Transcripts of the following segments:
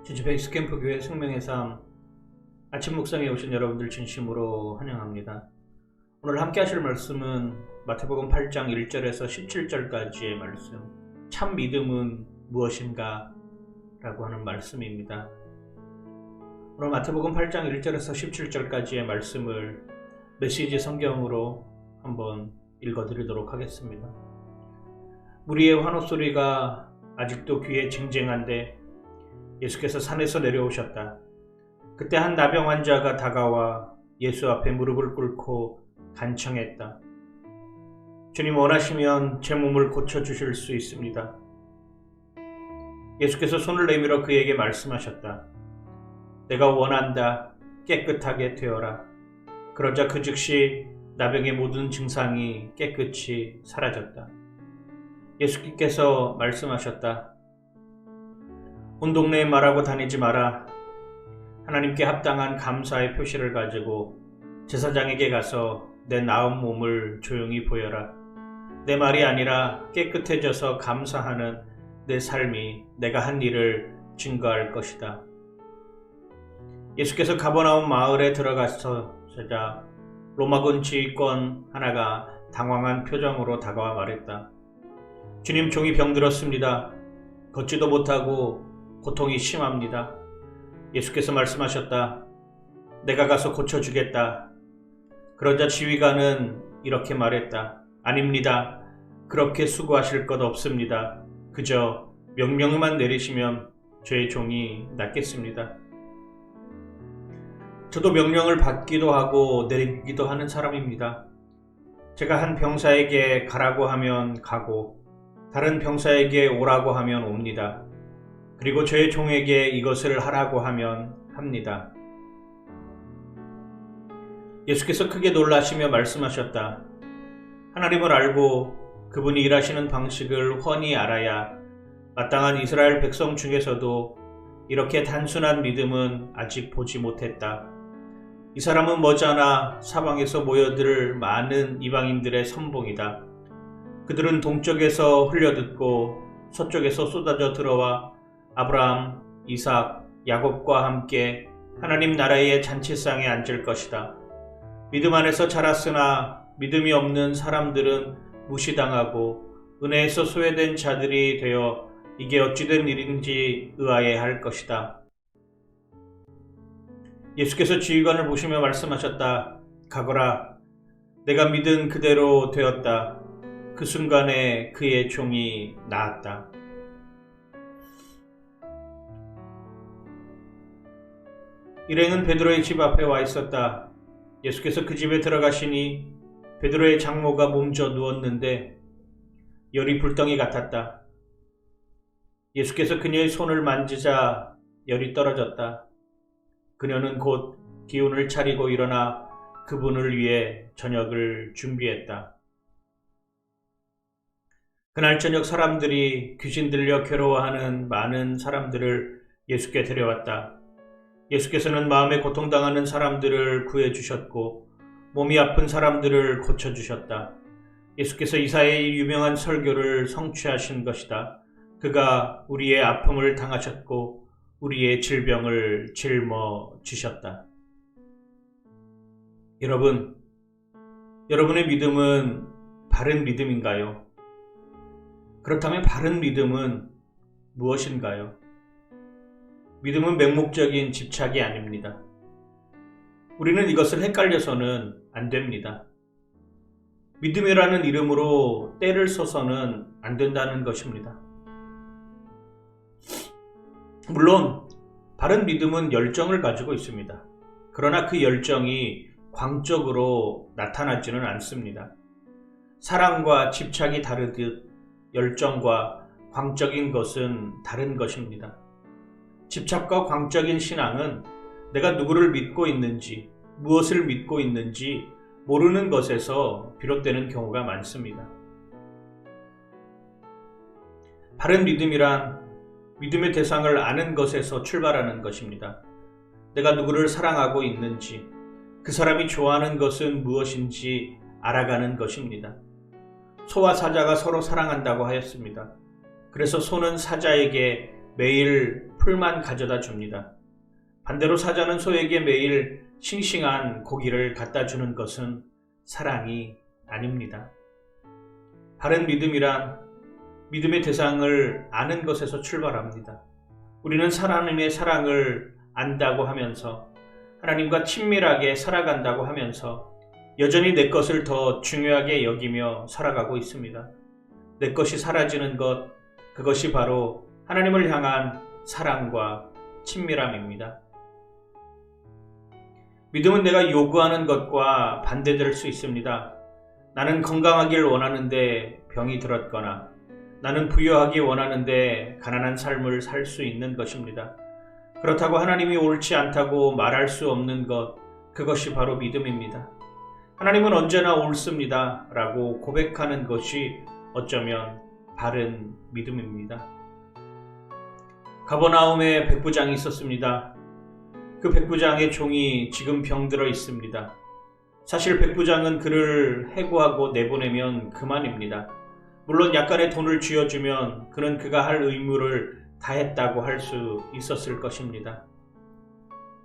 진주 베이스캠프 교회 생명의 삶 아침 묵상에 오신 여러분들 진심으로 환영합니다. 오늘 함께 하실 말씀은 마태복음 8장 1절에서 17절까지의 말씀, 참 믿음은 무엇인가? 라고 하는 말씀입니다. 오늘 마태복음 8장 1절에서 17절까지의 말씀을 메시지 성경으로 한번 읽어드리도록 하겠습니다. 무리의 환호 소리가 아직도 귀에 쟁쟁한데 예수께서 산에서 내려오셨다. 그때 한 나병 환자가 다가와 예수 앞에 무릎을 꿇고 간청했다. 주님, 원하시면 제 몸을 고쳐주실 수 있습니다. 예수께서 손을 내밀어 그에게 말씀하셨다. 내가 원한다. 깨끗하게 되어라. 그러자 그 즉시 나병의 모든 증상이 깨끗이 사라졌다. 예수께서 말씀하셨다. 온 동네에 말하고 다니지 마라. 하나님께 합당한 감사의 표시를 가지고 제사장에게 가서 내 나은 몸을 조용히 보여라. 내 말이 아니라 깨끗해져서 감사하는 내 삶이 내가 한 일을 증거할 것이다. 예수께서 가버나움 마을에 들어가서자 로마군 지휘권 하나가 당황한 표정으로 다가와 말했다. 주님, 종이 병들었습니다. 걷지도 못하고 고통이 심합니다. 예수께서 말씀하셨다. 내가 가서 고쳐주겠다. 그러자 지휘관은 이렇게 말했다. 아닙니다. 그렇게 수고하실 것 없습니다. 그저 명령만 내리시면 저의 종이 낫겠습니다. 저도 명령을 받기도 하고 내리기도 하는 사람입니다. 제가 한 병사에게 가라고 하면 가고 다른 병사에게 오라고 하면 옵니다. 그리고 저의 종에게 이것을 하라고 하면 합니다. 예수께서 크게 놀라시며 말씀하셨다. 하나님을 알고 그분이 일하시는 방식을 훤히 알아야 마땅한 이스라엘 백성 중에서도 이렇게 단순한 믿음은 아직 보지 못했다. 이 사람은 머지않아 사방에서 모여들 많은 이방인들의 선봉이다. 그들은 동쪽에서 흘려듣고 서쪽에서 쏟아져 들어와 아브라함, 이삭, 야곱과 함께 하나님 나라의 잔치상에 앉을 것이다. 믿음 안에서 자랐으나 믿음이 없는 사람들은 무시당하고 은혜에서 소외된 자들이 되어 이게 어찌된 일인지 의아해할 것이다. 예수께서 지휘관을 보시며 말씀하셨다. 가거라. 내가 믿은 그대로 되었다. 그 순간에 그의 종이 나았다. 일행은 베드로의 집 앞에 와 있었다. 예수께서 그 집에 들어가시니 베드로의 장모가 몸져 누웠는데 열이 불덩이 같았다. 예수께서 그녀의 손을 만지자 열이 떨어졌다. 그녀는 곧 기운을 차리고 일어나 그분을 위해 저녁을 준비했다. 그날 저녁 사람들이 귀신 들려 괴로워하는 많은 사람들을 예수께 데려왔다. 예수께서는 마음에 고통당하는 사람들을 구해주셨고 몸이 아픈 사람들을 고쳐주셨다. 예수께서 이사야의 유명한 설교를 성취하신 것이다. 그가 우리의 아픔을 당하셨고 우리의 질병을 짊어지셨다. 여러분, 여러분의 믿음은 바른 믿음인가요? 그렇다면 바른 믿음은 무엇인가요? 믿음은 맹목적인 집착이 아닙니다. 우리는 이것을 헷갈려서는 안 됩니다. 믿음이라는 이름으로 떼를 써서는 안 된다는 것입니다. 물론 바른 믿음은 열정을 가지고 있습니다. 그러나 그 열정이 광적으로 나타나지는 않습니다. 사랑과 집착이 다르듯 열정과 광적인 것은 다른 것입니다. 집착과 광적인 신앙은 내가 누구를 믿고 있는지, 무엇을 믿고 있는지 모르는 것에서 비롯되는 경우가 많습니다. 바른 믿음이란 믿음의 대상을 아는 것에서 출발하는 것입니다. 내가 누구를 사랑하고 있는지, 그 사람이 좋아하는 것은 무엇인지 알아가는 것입니다. 소와 사자가 서로 사랑한다고 하였습니다. 그래서 소는 사자에게 매일 풀만 가져다 줍니다. 반대로 사자는 소에게 매일 싱싱한 고기를 갖다 주는 것은 사랑이 아닙니다. 바른 믿음이란 믿음의 대상을 아는 것에서 출발합니다. 우리는 하나님의 사랑을 안다고 하면서 하나님과 친밀하게 살아간다고 하면서 여전히 내 것을 더 중요하게 여기며 살아가고 있습니다. 내 것이 사라지는 것, 그것이 바로 하나님을 향한 사랑과 친밀함입니다. 믿음은 내가 요구하는 것과 반대될 수 있습니다. 나는 건강하길 원하는데 병이 들었거나 나는 부유하기 원하는데 가난한 삶을 살 수 있는 것입니다. 그렇다고 하나님이 옳지 않다고 말할 수 없는 것, 그것이 바로 믿음입니다. 하나님은 언제나 옳습니다 라고 고백하는 것이 어쩌면 바른 믿음입니다. 가버나움에 백부장이 있었습니다. 그 백부장의 종이 지금 병들어 있습니다. 사실 백부장은 그를 해고하고 내보내면 그만입니다. 물론 약간의 돈을 쥐어주면 그는 그가 할 의무를 다했다고 할 수 있었을 것입니다.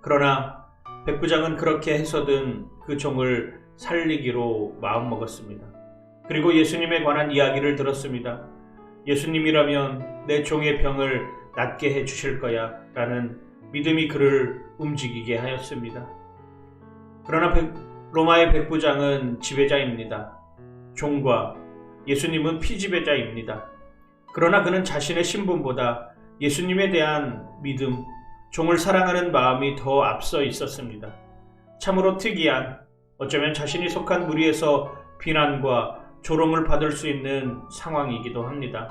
그러나 백부장은 그렇게 해서든 그 종을 살리기로 마음먹었습니다. 그리고 예수님에 관한 이야기를 들었습니다. 예수님이라면 내 종의 병을 낫게 해주실 거야 라는 믿음이 그를 움직이게 하였습니다. 그러나 로마의 백부장은 지배자입니다. 종과 예수님은 피지배자입니다. 그러나 그는 자신의 신분보다 예수님에 대한 믿음, 종을 사랑하는 마음이 더 앞서 있었습니다. 참으로 특이한, 어쩌면 자신이 속한 무리에서 비난과 조롱을 받을 수 있는 상황이기도 합니다.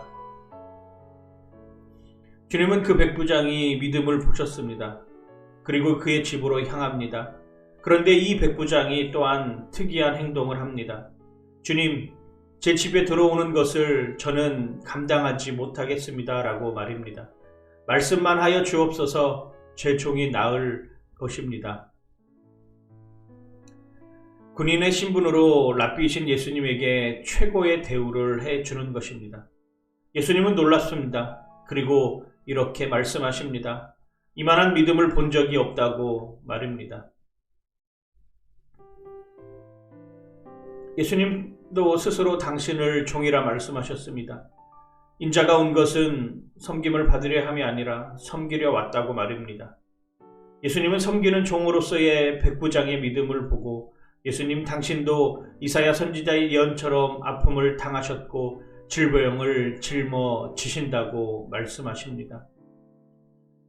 주님은 그 백부장이 믿음을 보셨습니다. 그리고 그의 집으로 향합니다. 그런데 이 백부장이 또한 특이한 행동을 합니다. 주님, 제 집에 들어오는 것을 저는 감당하지 못하겠습니다 라고 말입니다. 말씀만 하여 주옵소서. 제 종이 나을 것입니다. 군인의 신분으로 랍비이신 예수님에게 최고의 대우를 해주는 것입니다. 예수님은 놀랐습니다. 그리고 이렇게 말씀하십니다. 이만한 믿음을 본 적이 없다고 말입니다. 예수님도 스스로 당신을 종이라 말씀하셨습니다. 인자가 온 것은 섬김을 받으려 함이 아니라 섬기려 왔다고 말입니다. 예수님은 섬기는 종으로서의 백부장의 믿음을 보고 예수님 당신도 이사야 선지자의 예언처럼 아픔을 당하셨고 질병을 짊어지신다고 말씀하십니다.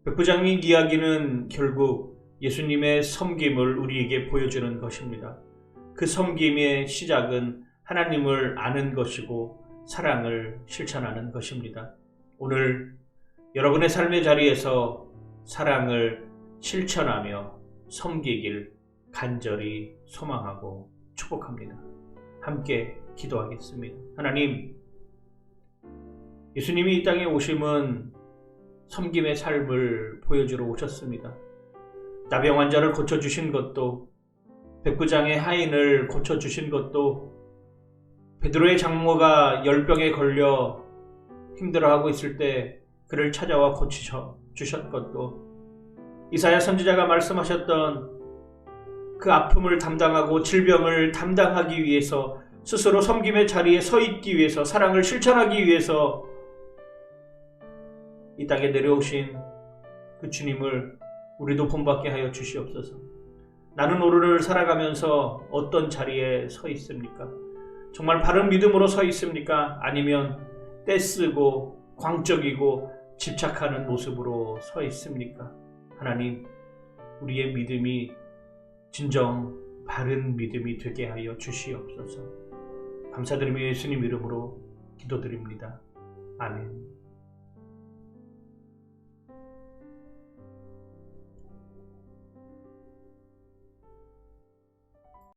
백부장의 이야기는 결국 예수님의 섬김을 우리에게 보여주는 것입니다. 그 섬김의 시작은 하나님을 아는 것이고 사랑을 실천하는 것입니다. 오늘 여러분의 삶의 자리에서 사랑을 실천하며 섬기길 간절히 소망하고 축복합니다. 함께 기도하겠습니다. 하나님, 예수님이 이 땅에 오심은 섬김의 삶을 보여주러 오셨습니다. 나병 환자를 고쳐주신 것도, 백부장의 하인을 고쳐주신 것도, 베드로의 장모가 열병에 걸려 힘들어하고 있을 때 그를 찾아와 고치주셨 것도, 이사야 선지자가 말씀하셨던 그 아픔을 담당하고 질병을 담당하기 위해서 스스로 섬김의 자리에 서 있기 위해서 사랑을 실천하기 위해서 이 땅에 내려오신 그 주님을 우리도 본받게 하여 주시옵소서. 나는 오늘을 살아가면서 어떤 자리에 서 있습니까? 정말 바른 믿음으로 서 있습니까? 아니면 떼쓰고 광적이고 집착하는 모습으로 서 있습니까? 하나님, 우리의 믿음이 진정 바른 믿음이 되게 하여 주시옵소서. 감사드리며 예수님 이름으로 기도드립니다. 아멘.